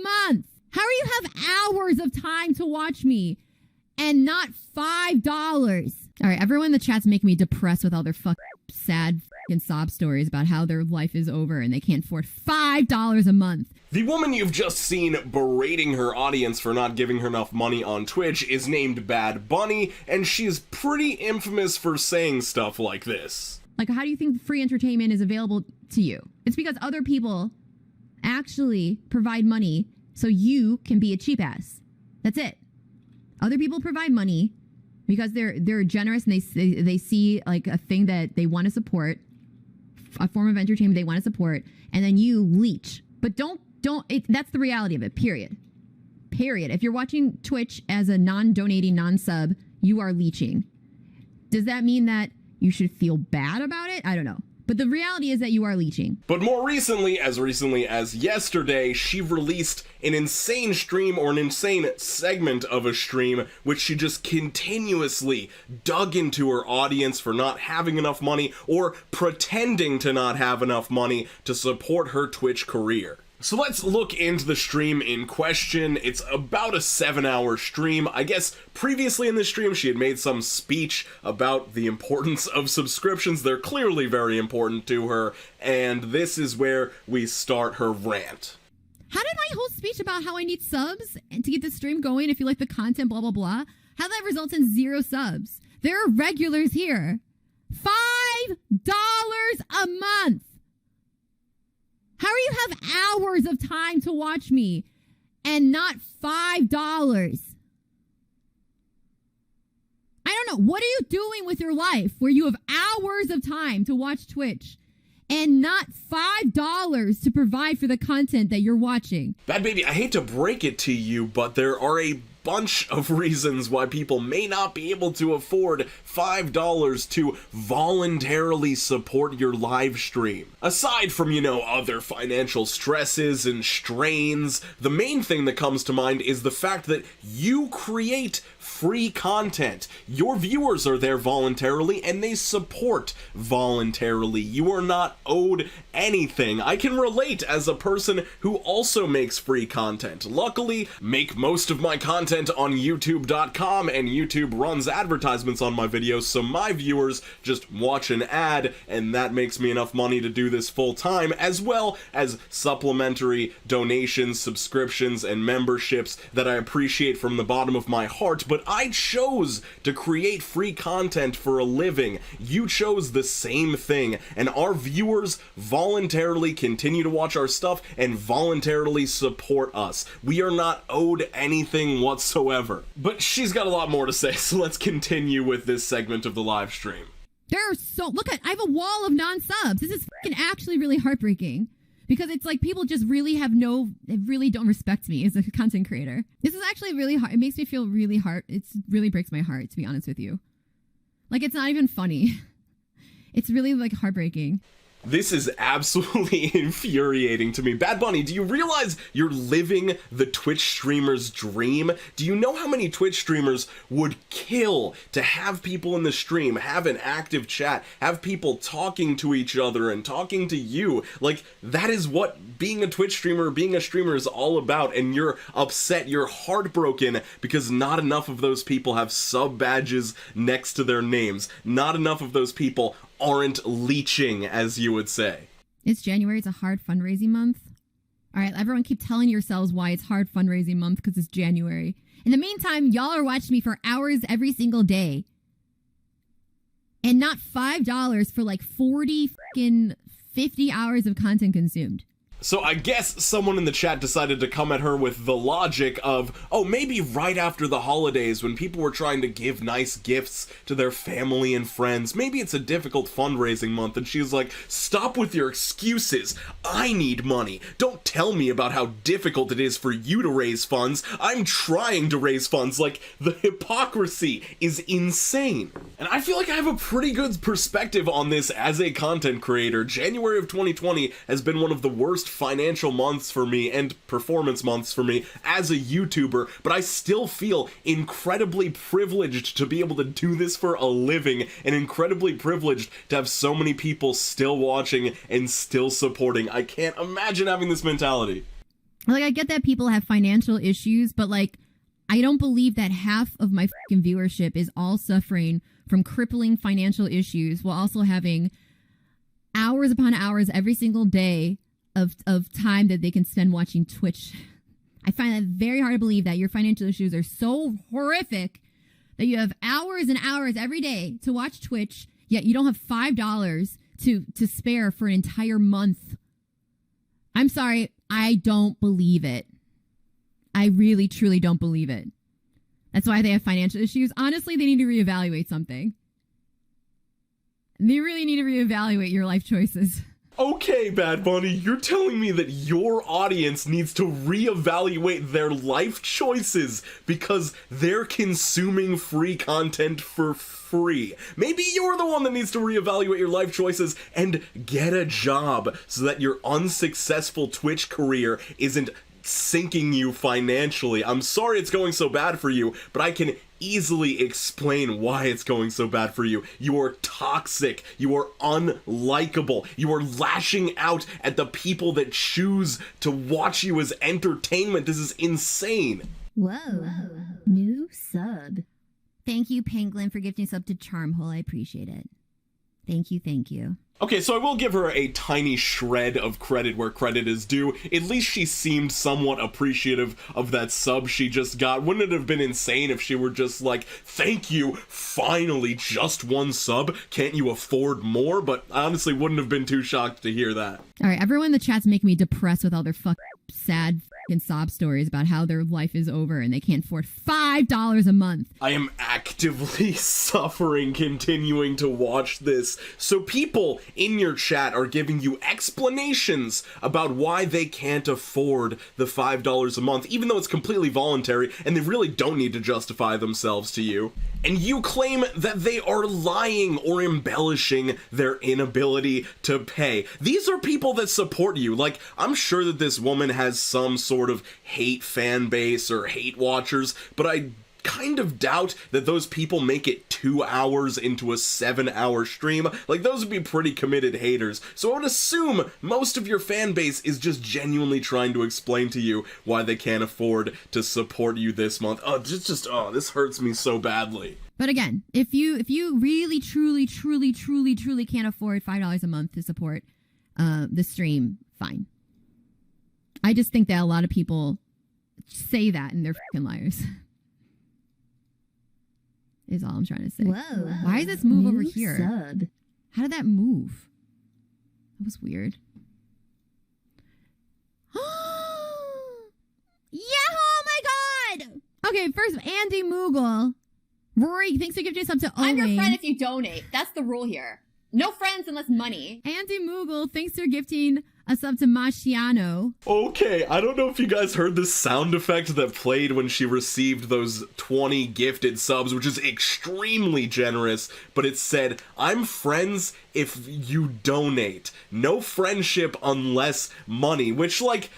month. How do you have hours of time to watch me and not $5? All right, everyone in the chat's making me depressed with all their sad sob stories about how their life is over and they can't afford $5 a month. The woman you've just seen berating her audience for not giving her enough money on Twitch is named BadBunny, and she's pretty infamous for saying stuff like this. Like, how do you think free entertainment is available to you? It's because other people actually provide money so you can be a cheap ass. That's it. Other people provide money because they're generous and they see like a thing that they want to support, a form of entertainment they want to support, and then you leech. But that's the reality of it, period. If you're watching Twitch as a non-donating, non-sub, you are leeching. Does that mean that you should feel bad about it? I don't know. But the reality is that you are leeching. But more recently as yesterday, she released an insane stream, or an insane segment of a stream, which she just continuously dug into her audience for not having enough money or pretending to not have enough money to support her Twitch career. So let's look into the stream in question. It's about a 7-hour stream. I guess previously in this stream she had made some speech about the importance of subscriptions. They're clearly very important to her, and this is where we start her rant. How did my whole speech about how I need subs to get the stream going, if you like the content, blah, blah, blah, how that results in 0 subs? There are regulars here. $5 a month. How do you have hours of time to watch me and not $5? I don't know. What are you doing with your life where you have hours of time to watch Twitch and not $5 to provide for the content that you're watching? Bad baby, I hate to break it to you, but there are a bunch of reasons why people may not be able to afford $5 to voluntarily support your live stream. Aside from, other financial stresses and strains, the main thing that comes to mind is the fact that you create free content. Your viewers are there voluntarily and they support voluntarily. You are not owed anything. I can relate as a person who also makes free content. Luckily, make most of my content on youtube.com, and YouTube runs advertisements on my videos, so my viewers just watch an ad, and that makes me enough money to do this full time, as well as supplementary donations, subscriptions, and memberships that I appreciate from the bottom of my heart. But I chose to create free content for a living. You chose the same thing, and our viewers voluntarily continue to watch our stuff and voluntarily support us. We are not owed anything whatsoever. But she's got a lot more to say, so let's continue with this segment of the live stream. I have a wall of non-subs. This is actually really heartbreaking. Because it's like people just really really don't respect me as a content creator. This is actually really hard. It makes me feel really hard. It really breaks my heart, to be honest with you. Like, it's not even funny. It's really, like, heartbreaking. This is absolutely infuriating to me. BadBunny, do you realize you're living the Twitch streamer's dream? Do you know how many Twitch streamers would kill to have people in the stream, have an active chat, have people talking to each other and talking to you? Like, that is what being a Twitch streamer, being a streamer is all about, and you're upset, you're heartbroken because not enough of those people have sub badges next to their names. Not enough of those people aren't leeching, as you would say. It's January. It's a hard fundraising month. All right, everyone keep telling yourselves why it's hard fundraising month, because it's January. In the meantime, y'all are watching me for hours every single day. And not $5 for like 50 hours of content consumed. So I guess someone in the chat decided to come at her with the logic of, oh, maybe right after the holidays when people were trying to give nice gifts to their family and friends, maybe it's a difficult fundraising month, and she's like, stop with your excuses. I need money. Don't tell me about how difficult it is for you to raise funds. I'm trying to raise funds. Like, the hypocrisy is insane. And I feel like I have a pretty good perspective on this as a content creator. January of 2020 has been one of the worst financial months for me and performance months for me as a YouTuber, but I still feel incredibly privileged to be able to do this for a living, and incredibly privileged to have so many people still watching and still supporting. I can't imagine having this mentality. Like, I get that people have financial issues, but like, I don't believe that half of my fucking viewership is all suffering from crippling financial issues while also having hours upon hours every single day of time that they can spend watching Twitch. I find that very hard to believe that your financial issues are so horrific that you have hours and hours every day to watch Twitch, yet you don't have $5 to spare for an entire month. I'm sorry, I don't believe it. I really, truly don't believe it. That's why they have financial issues. Honestly, they need to reevaluate something. They really need to reevaluate your life choices. Okay, BadBunny, you're telling me that your audience needs to reevaluate their life choices because they're consuming free content for free. Maybe you're the one that needs to reevaluate your life choices and get a job so that your unsuccessful Twitch career isn't sinking you financially. I'm sorry it's going so bad for you, but I can easily explain why it's going so bad for you. You are toxic. You are unlikable. You are lashing out at the people that choose to watch you as entertainment. This is insane. Whoa. New sub. Thank you, Penguin, for gifting sub to Charmhole. I appreciate it. Thank you. Okay, so I will give her a tiny shred of credit where credit is due. At least she seemed somewhat appreciative of that sub she just got. Wouldn't it have been insane if she were just like, thank you, finally, just one sub? Can't you afford more? But I honestly wouldn't have been too shocked to hear that. All right, everyone in the chat's making me depressed with all their sad sob stories about how their life is over and they can't afford $5 a month. I am actively suffering continuing to watch this. So people in your chat are giving you explanations about why they can't afford the $5 a month, even though it's completely voluntary and they really don't need to justify themselves to you. And you claim that they are lying or embellishing their inability to pay. These are people that support you. Like, I'm sure that this woman has some sort of hate fan base or hate watchers, but I kind of doubt that those people make it 2 hours into a 7-hour stream. Like, those would be pretty committed haters. So I would assume most of your fan base is just genuinely trying to explain to you why they can't afford to support you this month. Oh, this hurts me so badly. But again, if you really, truly can't afford $5 a month to support the stream, fine. I just think that a lot of people say that and they're fucking liars. Is all I'm trying to say. Whoa. Why does this move over New here? Sub. How did that move? That was weird. Yeah, oh my god! Okay, first, Andy Moogle. Rory, thanks for gifting us up to Owen. I'm your friend if you donate. That's the rule here. No friends unless money. Andy Moogle, thanks for gifting us up to Masciano. Okay, I don't know if you guys heard the sound effect that played when she received those 20 gifted subs, which is extremely generous, but it said, I'm friends if you donate. No friendship unless money, which, like,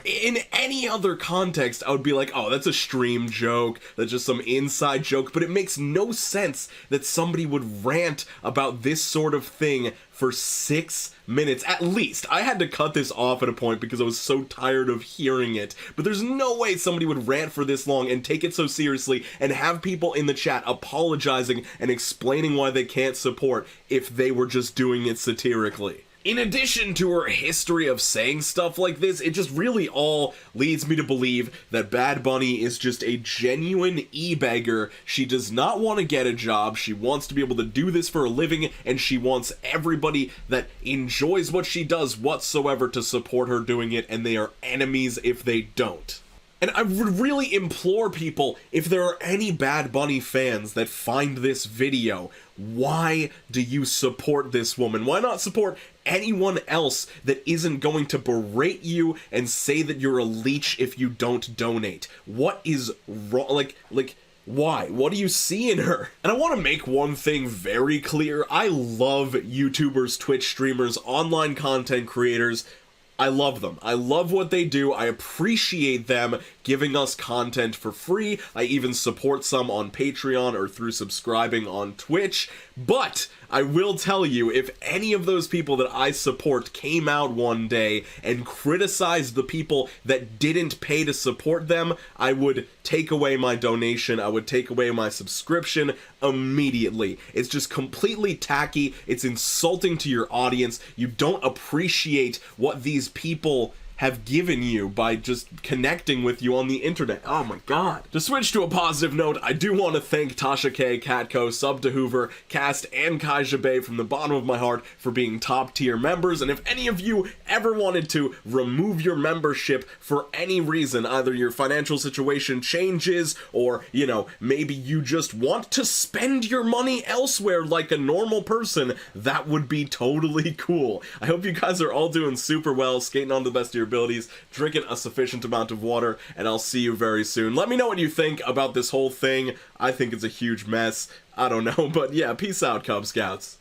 in any other context, I would be like, oh, that's a stream joke, that's just some inside joke, but it makes no sense that somebody would rant about this sort of thing for 6 minutes, at least. I had to cut this off at a point because I was so tired of hearing it, but there's no way somebody would rant for this long and take it so seriously and have people in the chat apologizing and explaining why they can't support if they were just doing it satirically. In addition to her history of saying stuff like this, it just really all leads me to believe that BadBunny is just a genuine ebeggar. She does not want to get a job, she wants to be able to do this for a living, and she wants everybody that enjoys what she does whatsoever to support her doing it, and they are enemies if they don't. And I would really implore people, if there are any BadBunny fans that find this video, why do you support this woman? Why not support anyone else that isn't going to berate you and say that you're a leech if you don't donate? What is wrong? Like, why? What do you see in her? And I want to make one thing very clear. I love YouTubers, Twitch streamers, online content creators. I love them. I love what they do. I appreciate them giving us content for free. I even support some on Patreon or through subscribing on Twitch. But I will tell you, if any of those people that I support came out one day and criticized the people that didn't pay to support them, I would take away my donation, I would take away my subscription immediately. It's just completely tacky, it's insulting to your audience, you don't appreciate what these people have given you by just connecting with you on the internet. Oh my god. To switch to a positive note, I do want to thank Tasha K, Catco, Sub to Hoover, Cast, and Kaija Bay from the bottom of my heart for being top tier members, and if any of you ever wanted to remove your membership for any reason, either your financial situation changes, or, you know, maybe you just want to spend your money elsewhere like a normal person, that would be totally cool. I hope you guys are all doing super well, skating on the best of your abilities, drinking a sufficient amount of water, and I'll see you very soon. Let me know what you think about this whole thing. I think it's a huge mess. I don't know, but yeah, peace out, Cub Scouts.